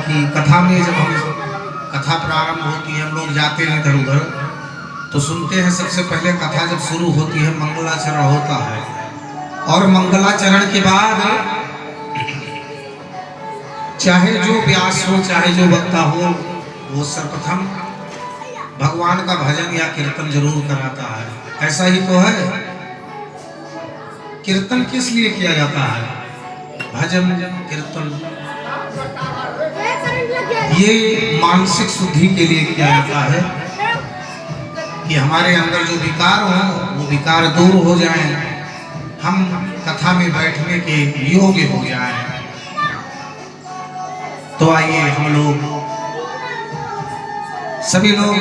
कि कथा में जब हम कथा प्रारंभ होती है, हम लोग जाते हैं इधर उधर तो सुनते हैं सबसे पहले कथा जब शुरू होती है मंगलाचरण होता है, और मंगलाचरण के बाद चाहे जो व्यास हो चाहे जो वक्ता हो वो सर्वप्रथम भगवान का भजन या कीर्तन जरूर कराता है। ऐसा ही तो है। कीर्तन किस लिए किया जाता है? भजन कीर्तन ये मानसिक शुद्धि के लिए किया जाता है कि हमारे अंदर जो विकार हो वो विकार दूर हो जाए, हम कथा में बैठने के योग्य हो जाए। तो आइए हम लोग सभी लोग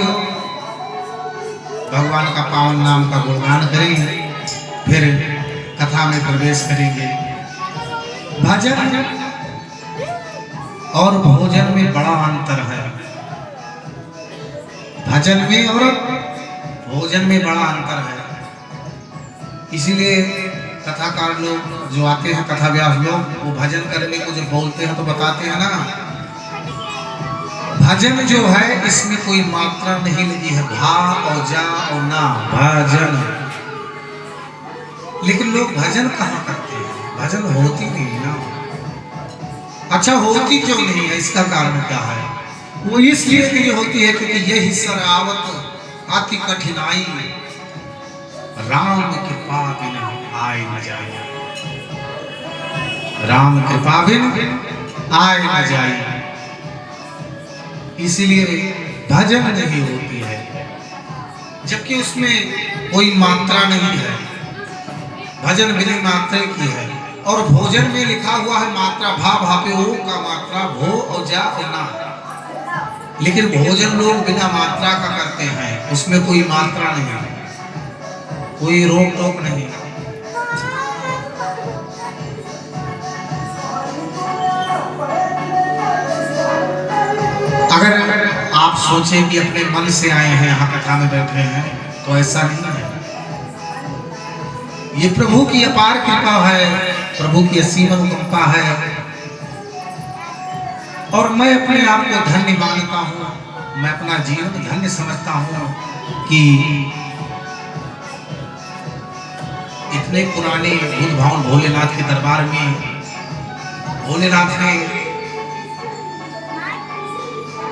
भगवान का पावन नाम का गुणगान करेंगे, फिर कथा में प्रवेश करेंगे। भजन और भोजन में बड़ा अंतर है। भजन में और भोजन में बड़ा अंतर है। इसीलिए कथाकार लोग जो आते हैं, कथा व्यास लोग, वो भजन करने को जब बोलते हैं तो बताते हैं ना, भजन जो है इसमें कोई मात्रा नहीं लगी है, भा और जा और ना, भजन। लेकिन लोग भजन कहाँ करते हैं? भजन होती नहीं ना। अच्छा, होती क्यों नहीं है? इसका कारण क्या है? वो इसलिए नहीं होती है क्योंकि यही सरावत अति कठिनाई राम कृपा बिन आए न जाए, राम कृपा बिन आए न जाए। इसीलिए भजन नहीं होती है, जबकि उसमें कोई मात्रा नहीं है। भजन बिना मात्रा की है। और भोजन में लिखा हुआ है मात्रा, भा भापे ओ का मात्रा, भो और जा और ना। लेकिन भोजन लोग बिना मात्रा का करते हैं, उसमें कोई मात्रा नहीं है, कोई रोक टोक नहीं। अगर आप सोचें कि अपने मन से आए हैं यहाँ कथा में बैठे हैं, तो ऐसा नहीं है। ये प्रभु की अपार कृपा है, प्रभु की असीम अनुकंपा है। और मैं अपने आप को धन्य मानता हूँ, मैं अपना जीवन धन्य समझता हूँ कि इतने पुराने बुद्ध भवन भोलेनाथ के दरबार में भोलेनाथ ने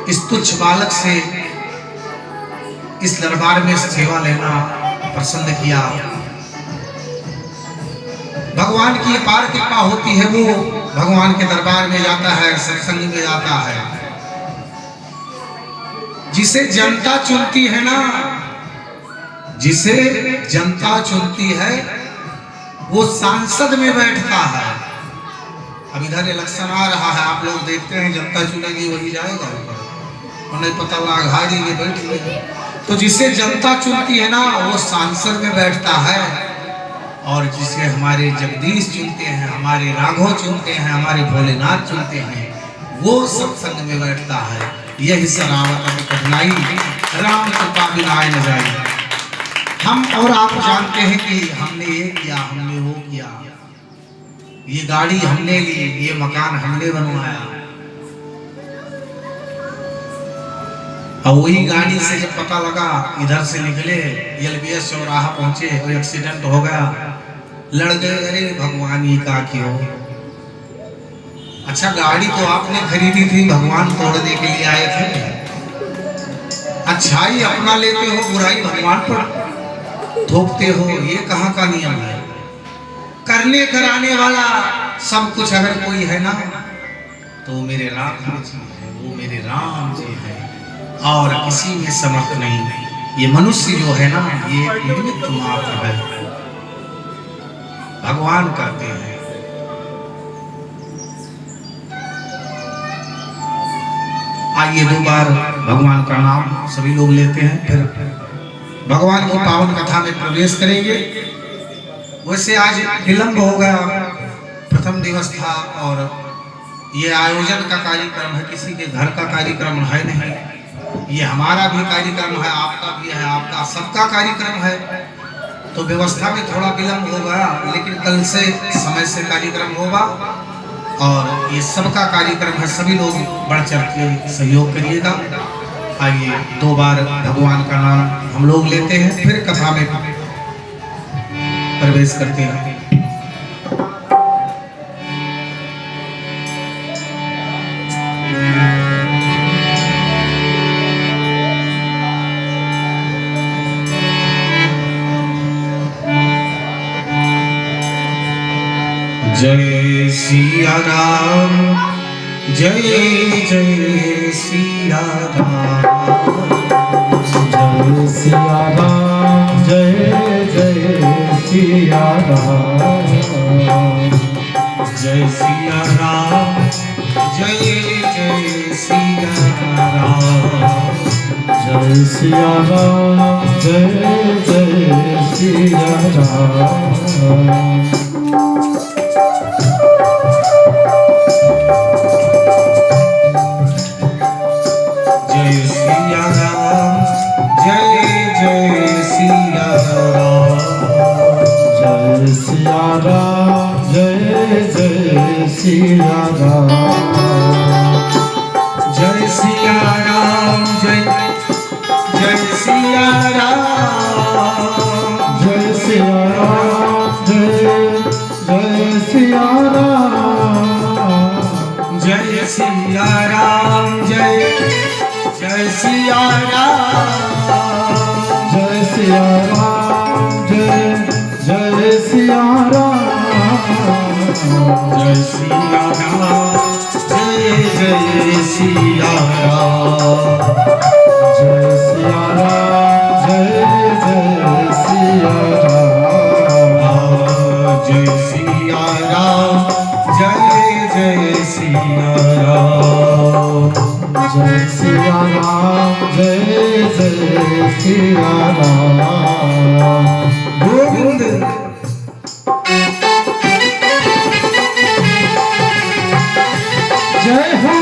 इस तुच्छ बालक से इस दरबार में सेवा लेना प्रसन्न किया। भगवान की अपार कृपा होती है, वो भगवान के दरबार में जाता है, सत्संग में जाता है। जिसे जनता चुनती है ना, जिसे जनता चुनती है वो सांसद में बैठता है। अब इधर इलेक्शन आ रहा है, आप लोग देखते हैं, जनता चुनेगी वही जाएगा ऊपर, उन्हें पता हुआ घारी में बैठ गई। तो जिसे जनता चुनती है ना वो सांसद में बैठता है, और जिसे हमारे जगदीश चुनते हैं, हमारे राघव चुनते हैं, हमारे भोलेनाथ चुनते हैं, वो सत्संग में बैठता है। यही सरावत कठिनाई राम कृपा बिन आए न जाए। हम और आप जानते हैं कि हमने ये किया, हमने वो किया, ये गाड़ी हमने ली, ये मकान हमने बनवाया, और वही गाड़ी से जब पता लगा इधर से निकले, एलबीएस चौराहा पहुंचे और एक्सीडेंट हो गया, लड़ गए, अरे भगवान ये का क्यों? अच्छा, गाड़ी तो आपने खरीदी थी, भगवान तोड़ने के लिए आए थे। अच्छाई अपना लेते हो, बुराई भगवान पर थोपते हो, ये कहाँ का नियम है? करने कराने वाला सब कुछ अगर कोई है ना, तो मेरे राम जी है, वो मेरे राम जी है, और किसी में समर्थ नहीं। ये मनुष्य जो है ना, ये निमित्त मात्र है, भगवान करते हैं। आइए दो बार भगवान का नाम सभी लोग लेते हैं, फिर भगवान की पावन कथा में प्रवेश करेंगे। वैसे आज विलंब हो गया, प्रथम दिवस था और ये आयोजन का कार्यक्रम है, किसी के घर का कार्यक्रम है नहीं, ये हमारा भी कार्यक्रम है, आपका भी है, आपका सबका कार्यक्रम है। तो व्यवस्था में थोड़ा विलंब हो गया, लेकिन कल से समय से कार्यक्रम होगा और ये सबका कार्यक्रम है, सभी लोग बढ़ चढ़ के सहयोग करिएगा। आइए 2 बार भगवान का नाम हम लोग लेते हैं, फिर कथा में प्रवेश करते हैं। जय सिया राम, जय जय सिया राम, जय सिया राम, जय जय सिया राम, जय सिया राम, जय जय सिया राम, जय सिया राम, जय जय सिया राम। जय सिया राम, जय जय सिया राम, जय सिया राम, जय जय सिया राम, जय सिया राम, जय जय सिया राम, जय सिया राम, जय जय सिया राम, जय सिया राम, जय जय सिया राम, जय सिया राम, जय जय सिया राम, जय सिया राम, जय जय सिया राम, जय सिया राम, जय जय सिया राम, जय सिया राम, जय जय सिया राम, जय सिया राम, जय जय सिया राम। गोविंद। जय हो।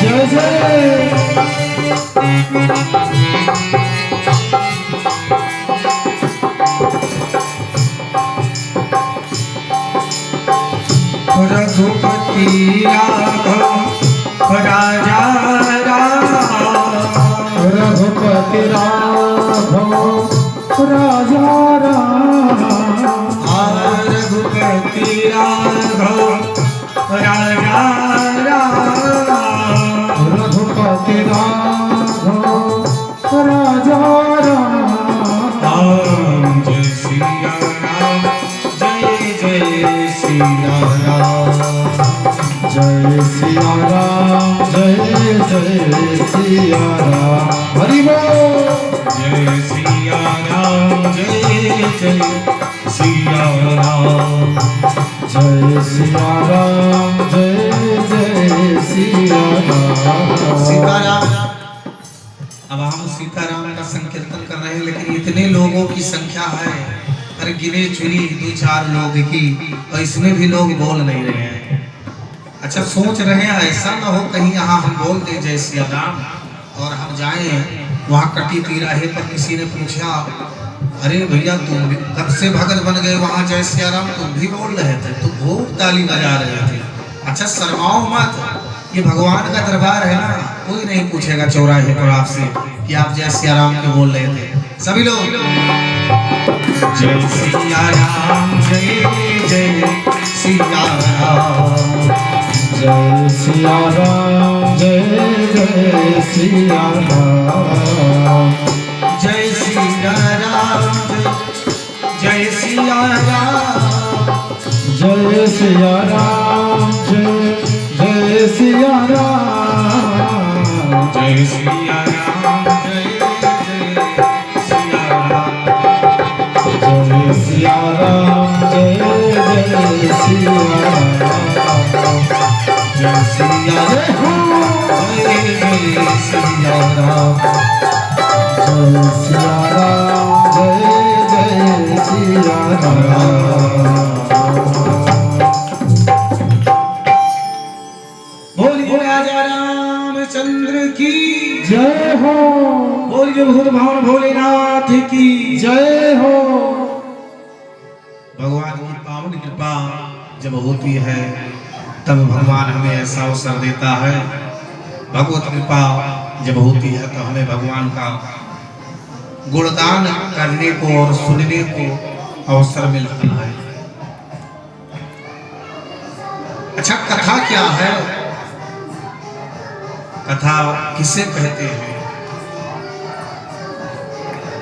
जय जय। रघुपति राघव राजा राम, रघुपति राघव राजा राम, रघुपति राघव राजा राम, रघुपति राघव राजा राम। जय सिया राम, जय जय सिया राम, जय सिया राम, जय जय सिया राम। हरि बोल। जय सिया राम, जय जय सिया राम, जय सिया राम, जय जय सिया राम। सीताराम। अब हम सीताराम का संकीर्तन कर रहे हैं, लेकिन इतने लोगों की संख्या है, अरे गिने चुनी 2-4 लोग की, और इसमें भी लोग बोल नहीं रहे हैं। अच्छा, सोच रहे हैं ऐसा ना हो कहीं यहाँ हम बोल दें जय सिया राम और हम जाएं वहाँ कटी तिराहे पर किसी ने पूछा, अरे भैया तुम भी कब से भगत बन गए वहाँ जय सिया राम, तुम भी बोल रहे थे, तुम खूब ताली बजा रहे थे। अच्छा शर्माओ मत, ये भगवान का दरबार है ना, कोई नहीं पूछेगा चौराहे पर आपसे कि आप जय सिया राम क्यों बोल रहे थे। सभी लोग जय सिया राम, जय जय सिया राम, जय सिया राम, जय जय सिया राम, जय सिया राम, जय सिया राम, जय सिया राम, जय जय सिया राम, जय सिया राम, जय जय सिया राम, जय सिया राम, जय जय सिया राम। जय सिया राम, जय जय सिया राम, जय सिया राम, जय जय सिया राम। बोलिए राजा रामचंद्र भगवान भोलेनाथ की जय हो। भगवान की पावन कृपा जब होती है तब भगवान हमें ऐसा अवसर देता है। भगवत कृपा जब होती है तो हमें भगवान का गुणगान करने को और सुनने को अवसर मिलता है। अच्छा, कथा क्या है? कथा किसे कहते हैं?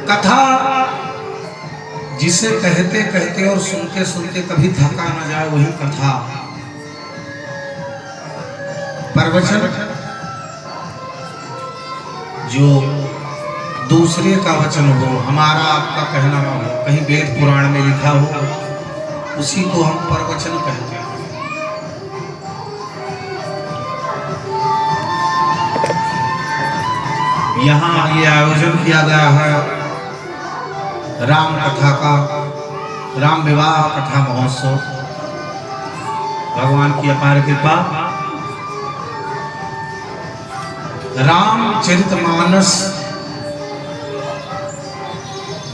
कथा जिसे कहते कहते और सुनते सुनते कभी थका न जाए वही कथा। प्रवचन जो दूसरे का वचन हो, हमारा आपका कहना न हो, कहीं वेद पुराण में लिखा हो, उसी को हम प्रवचन कहते हैं। यहाँ ये आयोजन किया गया है राम कथा का, राम विवाह कथा महोत्सव। भगवान की अपार कृपा। रामचरितमानस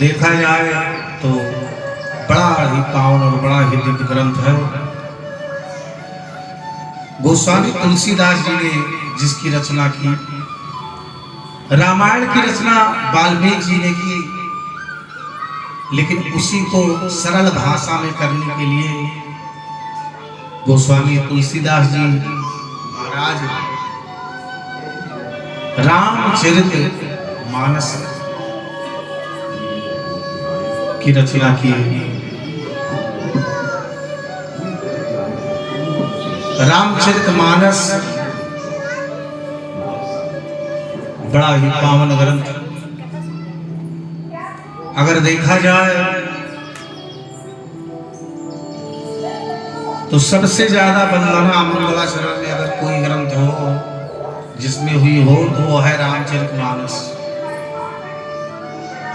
देखा जाए तो बड़ा ही पावन और बड़ा ही दिव्य ग्रंथ है। गोस्वामी तुलसीदास जी ने जिसकी रचना की, रामायण की रचना वाल्मीकि जी ने की, लेकिन उसी को सरल भाषा में करने के लिए गोस्वामी तुलसीदास जी महाराज रामचरितमानस की रचना की। रामचरितमानस बड़ा ही पावन ग्रंथ। अगर देखा जाए तो सबसे ज्यादा वंदना मंगलाचरण में अगर कोई ग्रंथ हो जिसमें हुई हो तो वो है रामचरितमानस।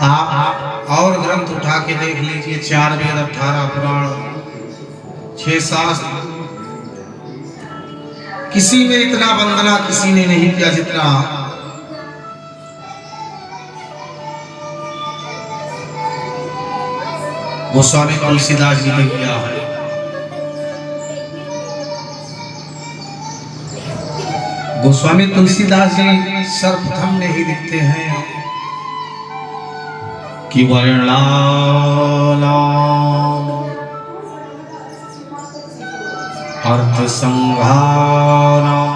आप और ग्रंथ उठा के देख लीजिए, 4 वेद, 18 पुराण, 6 शास्त्र, किसी में इतना वंदना किसी ने नहीं किया जितना गोस्वामी तुलसीदास जी ने किया है। गोस्वामी तुलसीदास जी सर्वप्रथम में ही लिखते हैं कि वर्णनानां अर्थ संघानां,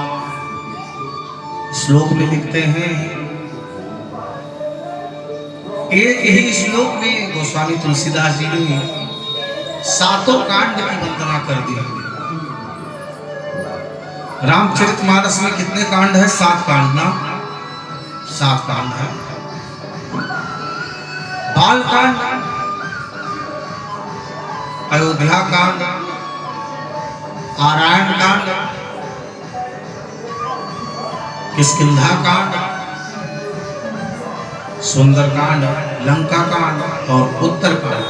श्लोक में लिखते हैं। एक ही श्लोक में गोस्वामी तुलसीदास जी ने 7 कांड की वंदना कर दी। रामचरितमानस में कितने कांड है? 7 कांड ना, 7 कांड है। बाल कांड, अयोध्या कांड, नारायण कांड, किष्किंधा कांड, सुंदरकांड, लंका कांड और उत्तरकांड।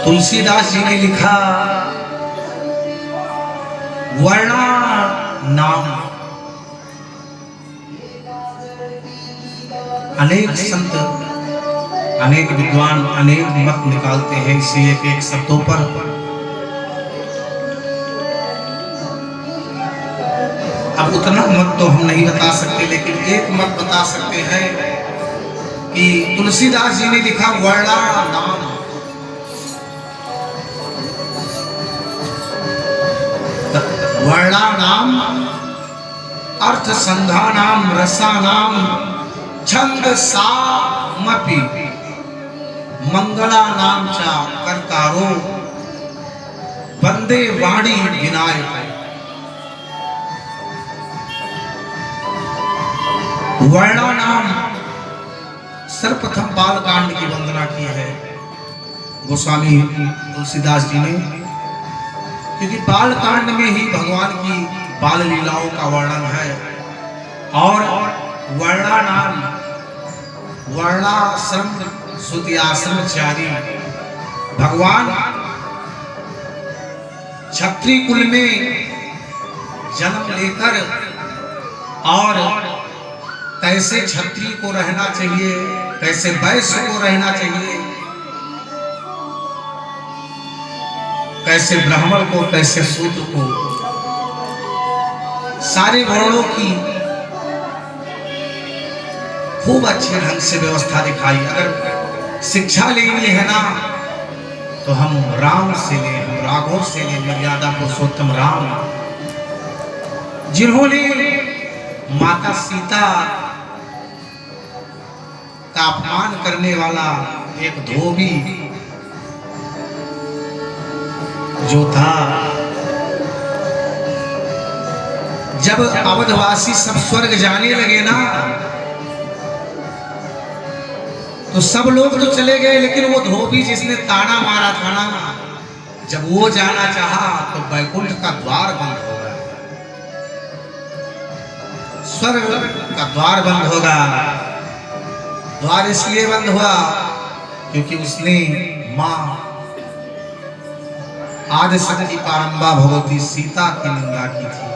तुलसीदास जी ने लिखा वर्णा नाम। अनेक संत, अनेक विद्वान अनेक मत निकालते हैं इसी एक शब्दों पर। अब उतना मत तो हम नहीं बता सकते, लेकिन एक मत बता सकते हैं कि तुलसीदास जी ने लिखा वर्णा नाम। वर्णानाम अर्थ संधानाम रसानाम छंदसामपि मंगलानाम च कर्तारो वंदे वाणी विनायक। वर्णानाम सर्वप्रथम बाल कांड की वंदना की है गोस्वामी तुलसीदास जी ने, क्योंकि बाल कांड में ही भगवान की बाल लीलाओं का वर्णन है। और वर्णानाम, वर्णाश्रम सुतियाश्रमचारी, भगवान क्षत्रिय कुल में जन्म लेकर और कैसे क्षत्रिय को रहना चाहिए, कैसे वैश्य को रहना चाहिए, कैसे ब्राह्मण को, कैसे शूद्र को, सारे वर्णों की खूब अच्छे ढंग से व्यवस्था दिखाई। अगर शिक्षा लेनी है ना तो हम राम से ले, हम राघव से ले, मर्यादा पुरुषोत्तम राम, जिन्होंने माता सीता का अपमान करने वाला एक धोबी जो था, जब अवधवासी सब स्वर्ग जाने लगे ना तो सब लोग तो चले गए, लेकिन वो धोबी जिसने ताना मारा था ना, जब वो जाना चाहा तो वैकुंठ का द्वार बंद हो गया, स्वर्ग का द्वार बंद होगा। द्वार इसलिए बंद हुआ क्योंकि उसने मां आदिशक्ति पारंबा भगवती सीता की निंदा की थी।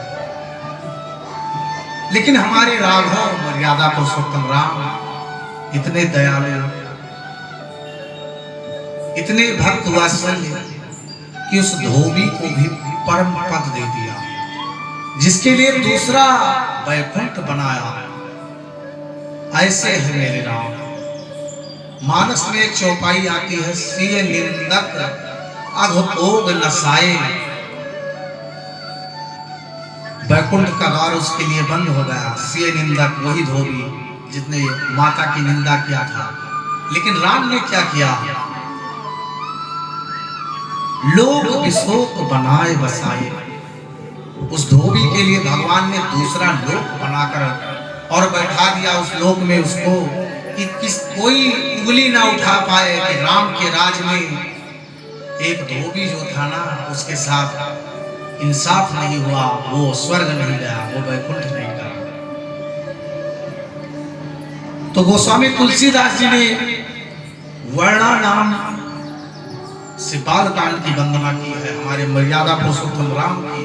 लेकिन हमारे राघव मर्यादा पुरुषोत्तम राम इतने दयालु, इतने भक्त वात्सल्य कि उस धोबी को भी परम पद दे दिया, जिसके लिए दूसरा वैकुंठ बनाया। ऐसे है मेरे राम। मानस में एक चौपाई आती है, सिय निंदक अघोग नसाए। वैकुंठ का द्वार उसके लिए बंद हो गया। सिय निंदक वही धोबी जिसने माता की निंदा किया था। लेकिन राम ने क्या किया? लोक विशोक बनाए बसाए। उस धोबी के लिए भगवान ने दूसरा लोक बनाकर और बैठा दिया उस लोक में उसको, कि कोई उंगली ना उठा पाए कि राम के राज में एक धोबी जो था ना उसके साथ इंसाफ नहीं हुआ, वो स्वर्ग नहीं गया, वो वैकुंठ नहीं गया। तो गोस्वामी तुलसीदास जी ने वर्णा नाम से बाल कांड की वंदना की है, हमारे मर्यादा पुरुषोत्तम राम की।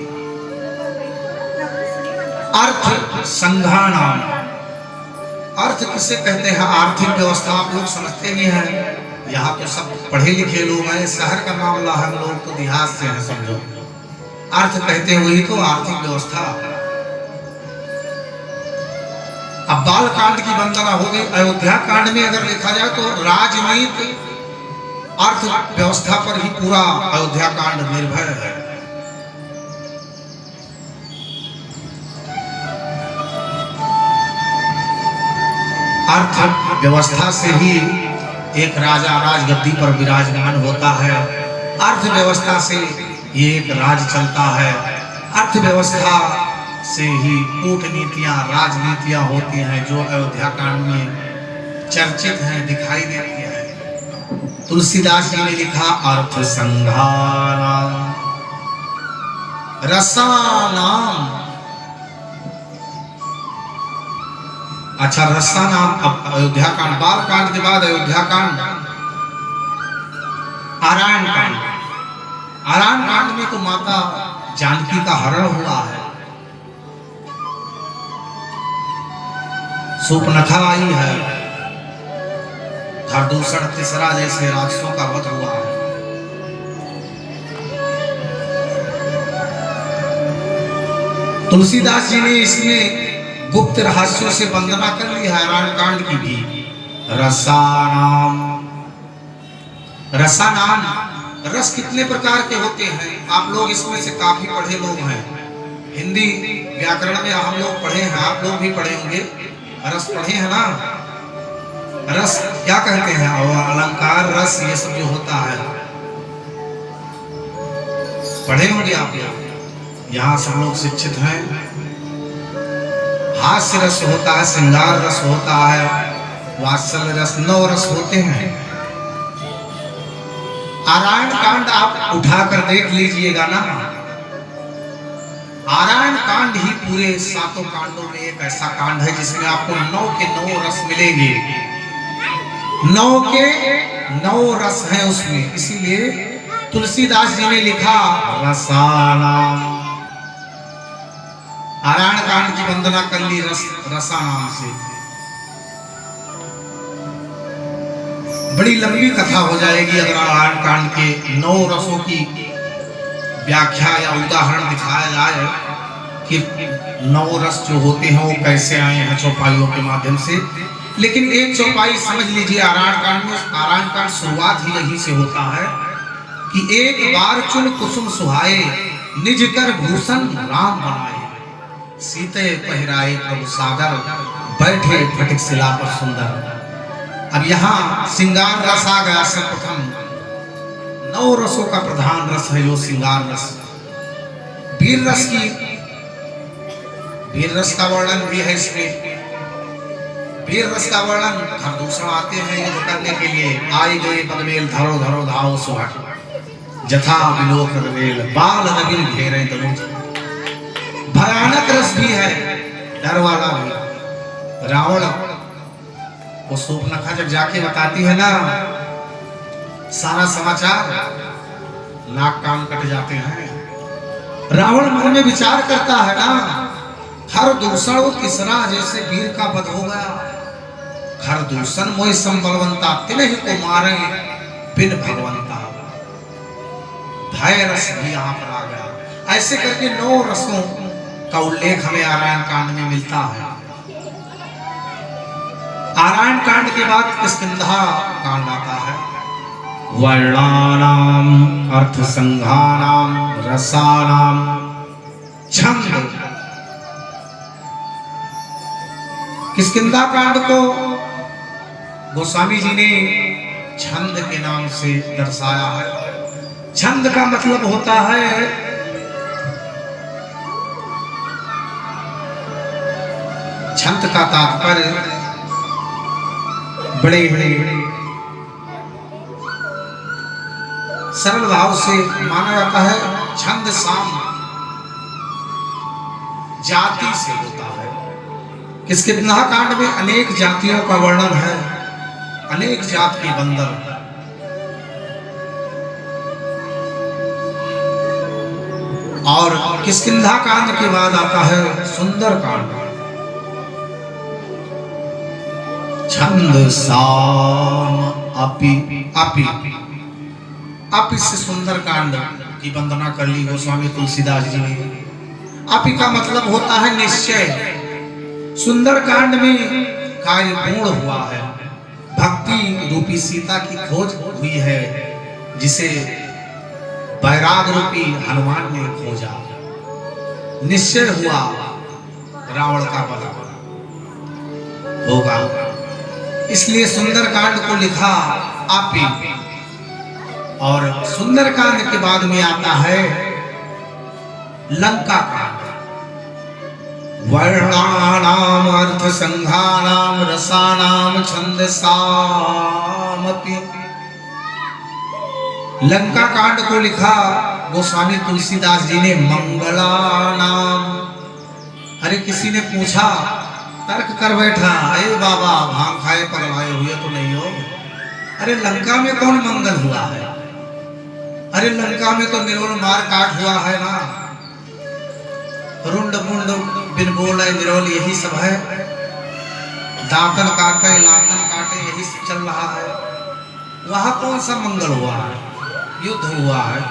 अर्थ संघानाम, अर्थ किसे कहते हैं? आर्थिक व्यवस्था आप लोग समझते ही हैं, यहाँ तो सब पढ़े लिखे लोग हैं, शहर का मामला है, हम लोग तो देहात से हैं, समझो। अर्थ कहते हैं वही तो आर्थिक व्यवस्था। अब बाल कांड की वंदना हो गई। अयोध्या कांड में अगर देखा जाए तो राजनीति अर्थ व्यवस्था पर ही पूरा अयोध्या कांड निर्भर है। अर्थ व्यवस्था से ही एक राजा राजगद्दी पर विराजमान होता है। अर्थव्यवस्था से ये एक राज चलता है। अर्थव्यवस्था से ही कूटनीतियां, राजनीतियां होती हैं जो अयोध्या कांड में चर्चित हैं, दिखाई देती हैं। तुलसीदास जी ने लिखा, अर्थ संघानाम रसानाम। अच्छा, रसा नाम। अब अयोध्या कांड, बाल कांड के बाद अयोध्या कांड, आरायण कांड। आरायण कांड में तो माता जानकी का हरण हुआ है, सूपनखा आई है, धरदूषण तीसरा जैसे राक्षसों का वध हुआ है। तुलसीदास जी ने इसमें गुप्त रहस्यों से वंदना कर ली है आरायण कांड की भी। रसानाम, रसानाम, रस कितने प्रकार के होते हैं? आप लोग इसमें से काफी पढ़े लोग हैं, हिंदी व्याकरण में हम लोग पढ़े हैं, आप लोग भी पढ़े होंगे, रस पढ़े हैं ना। रस क्या कहते हैं? और अलंकार रस, ये सब जो होता है पढ़े होंगे आप लोग, यहाँ सब लोग शिक्षित हैं। हास्य रस होता है, श्रृंगार रस होता है, वात्सल्य रस, 9 रस होते हैं। आरायण कांड आप उठाकर देख लीजिएगा ना, आरायण कांड ही पूरे 7 कांडों में एक ऐसा कांड है जिसमें आपको 9 के 9 रस मिलेंगे। 9 के 9 रस हैं उसमें। इसीलिए तुलसीदास जी ने लिखा, रसानाम आरायण कांड की वंदना कर ली रसा नाम से। बड़ी लंबी कथा हो जाएगी अगर आरायण कांड के 9 रसों की व्याख्या या उदाहरण दिखाया जाए कि 9 रस जो होते हैं वो कैसे आए हैं चौपाइयों के माध्यम से। लेकिन एक चौपाई समझ लीजिए, आरायण कांड में आरायण कांड शुरुआत ही यही से होता है कि एक बार चुन कुसुम सुहाए, निज कर भूषण राम बनाए, सीते पहिराए प्रभु सागर, बैठे फटिक शिला पर सुंदर। अब यहाँ श्रृंगार रस आ गया सर्वप्रथम। 9 रसों का प्रधान रस है जो श्रृंगार रस। वीर रस की वीर रस का वर्णन भी है इसमें। वीर रस का वर्णन हर दूसरा आते हैं युद्ध करने के लिए। आई गए पदमेल धरो धरो धाओ सुहट, जथा विलोक रवेल, बाल नवीन घेरे तनुज। भयानक रस भी है, डर वाला भी। रावण वो सूर्पनखा जब जाके बताती है ना सारा समाचार, नाक कान कट जाते हैं। रावण मन में विचार करता है ना, हर दूषण वो तीसरा जैसे वीर का वध हो गया। हर दूषण मोहि संबलवंता, तिलहि को मारे बिन भगवंता। भय रस भी यहाँ पर आ गया। ऐसे करके 9 रसों का उल्लेख हमें आरायण कांड में मिलता है। आरायण कांड के बाद किष्किंधा कांड आता है। वर्णानाम अर्थ संघानाम रसानाम छंद। किष्किंधा कांड को गोस्वामी जी ने छंद के नाम से दर्शाया है। छंद का मतलब होता है छंद का तात्पर्य बड़े सरल भाव से माना जाता है। छंद साम जाति से होता है। किष्किंधा कांड में अनेक जातियों का वर्णन है, अनेक जात के बंदर। और किष्किंधा कांड के बाद आता है सुंदर कांड। छंद साम अपि अपि अपि से सुंदर कांड की वंदना कर ली गोस्वामी तुलसीदास जी ने। अपि का मतलब होता है निश्चय। सुंदर कांड में कार्य पूर्ण हुआ है। भक्ति रूपी सीता की खोज हुई है, जिसे बैराग रूपी हनुमान ने खोजा। निश्चय हुआ रावण का वध होगा, इसलिए सुंदर कांड को लिखा आपी। और सुंदर कांड के बाद में आता है लंका कांड। वर्णानाम अर्थ संघानाम रसानाम छंदसामपि। लंका कांड को लिखा गोस्वामी तुलसीदास जी ने मंगला नाम। अरे किसी ने पूछा, तर्क कर बैठा, अरे बाबा भांग खाए पगलाए हुए तो नहीं हो? अरे लंका में कौन मंगल हुआ है? अरे लंका में तो निरोल मार काट हुआ है ना, रुंड मुंड बिन बोल निरोल यही सब है। दांतन काटे लातन काटे यही सब चल रहा है। वहां कौन सा मंगल हुआ है? युद्ध हुआ है।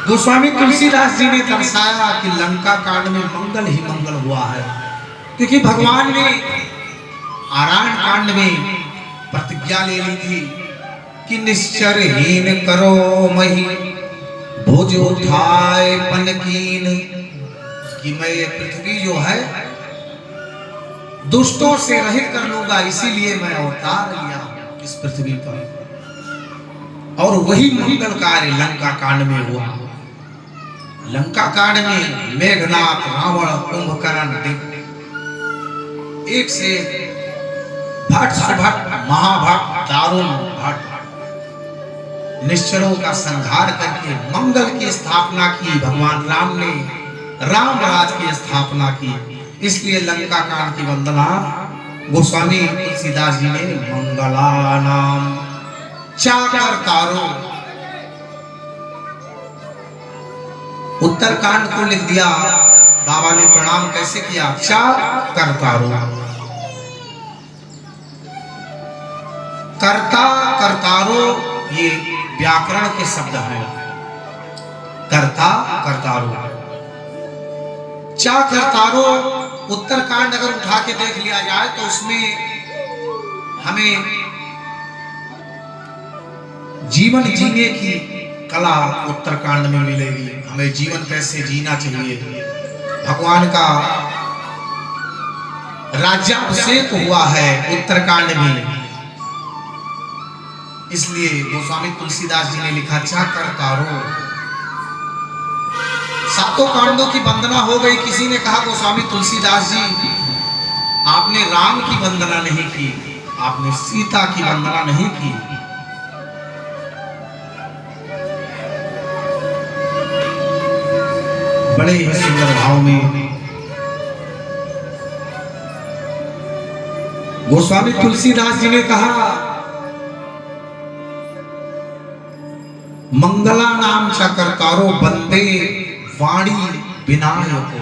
गोस्वामी तुलसीदास जी ने दर्शाया कि लंका कांड में मंगल ही मंगल हुआ है, क्योंकि भगवान ने आरायण कांड में प्रतिज्ञा ले ली थी कि निश्चरहीन करो मही, भुज उठाए पनकीन। कि मैं ये पृथ्वी जो है दुष्टों से रहित कर लूंगा, इसीलिए मैं अवतार लिया इस पृथ्वी पर। और वही मंगल कार्य लंका कांड में हुआ। लंका कांड में मेघनाथ, रावण, कुंभकर्ण, एक से भट्ट सुभट, महाभट्ट, दारुण भट्ट, निश्चरों का संहार करके मंगल की स्थापना की। भगवान राम ने राम राज की स्थापना की। इसलिए लंका कांड की वंदना गोस्वामी तुलसीदास जी ने मंगला नाम चाकर तारो। उत्तर कांड को लिख दिया बाबा ने प्रणाम कैसे किया? चा करतारो। कर्ता करतारो ये व्याकरण के शब्द हैं। कर्ता करतारो, चा करतारो। उत्तरकांड अगर उठा के देख लिया जाए तो उसमें हमें जीवन जीने की कला उत्तरकांड में मिलेगी। हमें जीवन कैसे जीना चाहिए, भगवान का राज्याभिषेक हुआ है उत्तरकांड में। इसलिए गोस्वामी तुलसीदास जी ने लिखा चा करतारो। सातों कांडों की वंदना हो गई। किसी ने कहा गोस्वामी तुलसीदास जी आपने राम की वंदना नहीं की, आपने सीता की वंदना नहीं की। बड़े ही सुंदर भाव में गोस्वामी तुलसीदास जी ने कहा मंगला नाम च करतारो बंदे वाणी विनायको।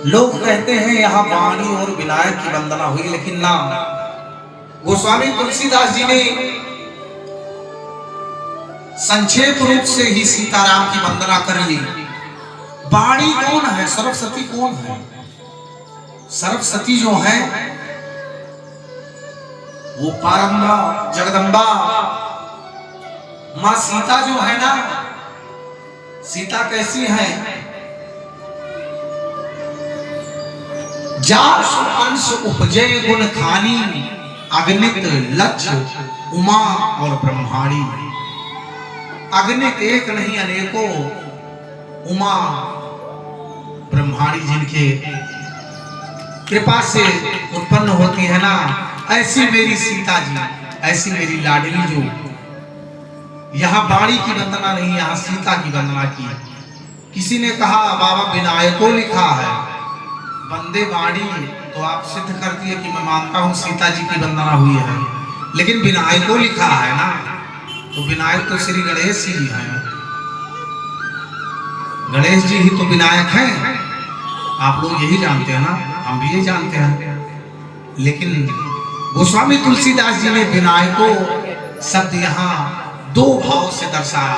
लोग कहते हैं यहां वाणी और विनायक की वंदना हुई, लेकिन ना, गोस्वामी तुलसीदास जी ने संक्षेप रूप से ही सीताराम की वंदना कर ली। वाणी कौन है? सरस्वती कौन है? सरस्वती जो है वो पारंबा जगदम्बा मां सीता जो है ना, सीता कैसी है? जास अंश उपजय गुण खानी, अगणित लक्ष्य उमा और ब्रह्माणी। अगणित एक नहीं अनेकों, उमा ब्रह्माणी जिनके कृपा से उत्पन्न होती है ना, ऐसी मेरी सीता जी, ऐसी मेरी लाडली जो यहाँ वाणी की वंदना नहीं, यहाँ सीता की वंदना की। किसी ने कहा बाबा विनायको लिखा है, वंदे वाणी, तो आप सिद्ध कर दिए कि मैं मानता हूँ सीता जी की वंदना हुई है, लेकिन विनायको लिखा है ना, तो विनायक तो श्री गणेश जी हैं। गणेश जी ही तो विनायक हैं। आप लोग यही जानते हैं ना, हम भी ये जानते हैं। लेकिन गोस्वामी तुलसीदास जी ने विनायको शब्द यहाँ दो भाव से दर्शाया।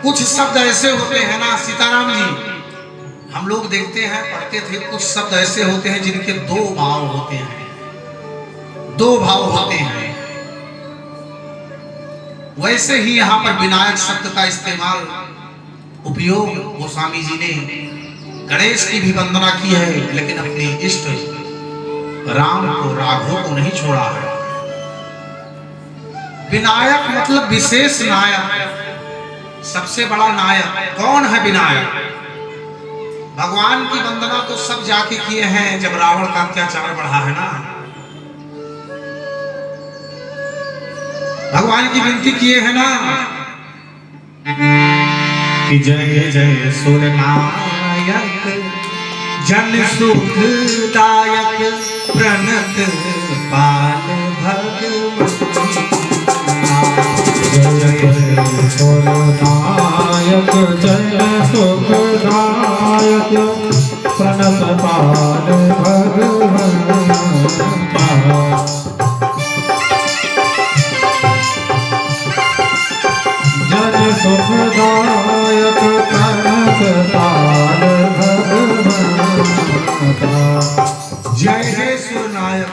कुछ शब्द ऐसे होते हैं ना सीताराम जी, हम लोग देखते हैं पढ़ते थे, कुछ शब्द ऐसे होते हैं जिनके दो भाव होते हैं, दो भाव होते हैं। वैसे ही यहाँ पर विनायक शब्द का इस्तेमाल उपयोग गोस्वामी जी ने गणेश की भी वंदना की है, लेकिन अपने इष्ट राम को, राघव को नहीं छोड़ा है। विनायक मतलब विशेष नायक, सबसे बड़ा नायक। कौन है विनायक? भगवान की वंदना तो सब जाके किए हैं जब रावण का अत्याचार बढ़ा है ना, भगवान की विनती किए हैं ना कि जय जय सुरनायक जन सुखदायक प्रणत पाल भगवान। जय सुरनायक जय सुखदायक प्रणत पाल भगवान। जन सुखदायक प्रणत पाल भगवान। जय जय सुरनायक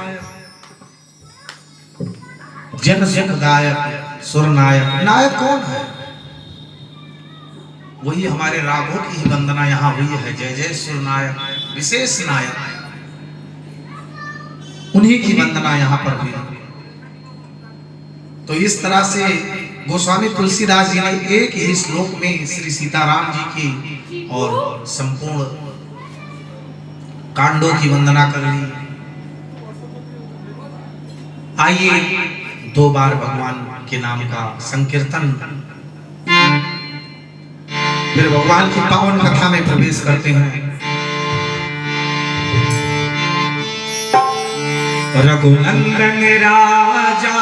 जन सुखदायक सुरनायक। नायक कौन है? वही हमारे राघव की ही वंदना यहाँ हुई है। जय जय सुरनायक, विशेष नायक, उन्हीं की वंदना यहाँ पर हुई। तो इस तरह से गोस्वामी तुलसीदास जी ने एक ही श्लोक में श्री सीताराम जी की और संपूर्ण कांडों की वंदना कर ली। आइए दो बार भगवान के नाम का संकीर्तन, फिर भगवान की पावन कथा में प्रवेश करते हैं। रघुनंदन राजा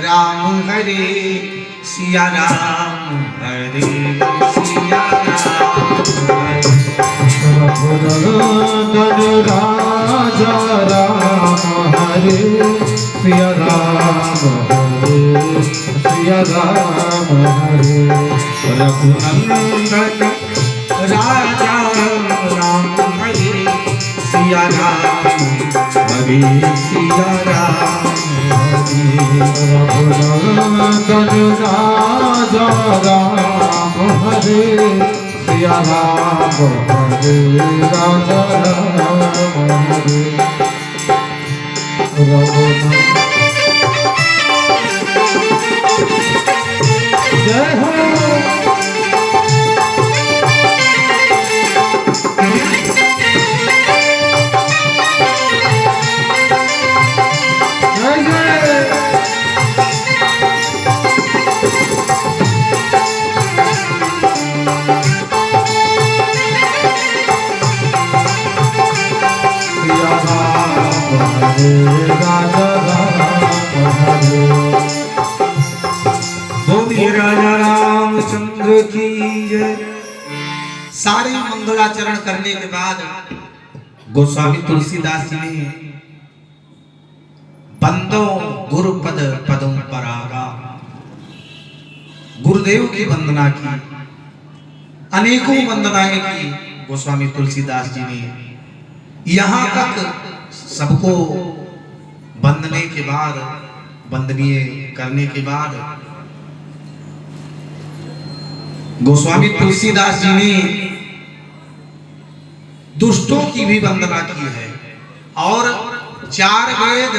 राम हरे सिया राम हरे सिया राम। रघुनंदन राजा राम हरे सिया राम हरे सिया राम हरे रघुनंदन राजा राम हरे सिया राम हरे सिया राम हरे। रघुनंदन राजा राम हरे सिया राम हरे राजा राम हरे जय हो बोलिए राजा रामचंद्र की जय। सारे मंगलाचरण करने के बाद गोस्वामी तुलसीदास जी ने बंदो गुरुपद पदों पर आगा गुरुदेव की वंदना की, अनेकों वंदनाएं की गोस्वामी तुलसीदास जी ने। यहां तक सबको वंदने के बाद, वंदनीय करने के बाद गोस्वामी तुलसीदास जी ने दुष्टों की भी वंदना की है। और 4 वेद,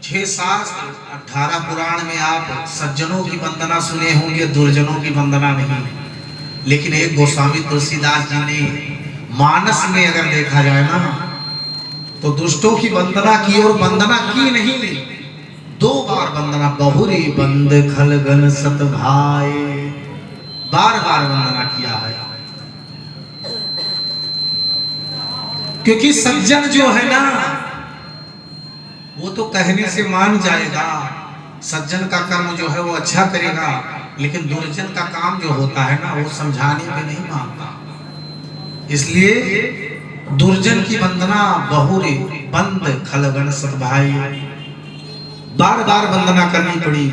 6 शास्त्र, 18 पुराण में आप सज्जनों की वंदना सुने होंगे, दुर्जनों की वंदना नहीं। लेकिन एक गोस्वामी तुलसीदास जी ने मानस में अगर देखा जाए ना, तो दुष्टों की वंदना की, और वंदना की नहीं, 2 बार वंदना। बहुरी बंद खलगन सत भाई, बार बार वंदना किया है। क्योंकि सज्जन जो है ना, वो तो कहने से मान जाएगा, सज्जन का कर्म जो है वो अच्छा करेगा। लेकिन दुर्जन का काम जो होता है ना, वो समझाने पे नहीं मानता। इसलिए दुर्जन की वंदना बहुरे बंद खलगन सत भाई, बार बार वंदना करनी पड़ी।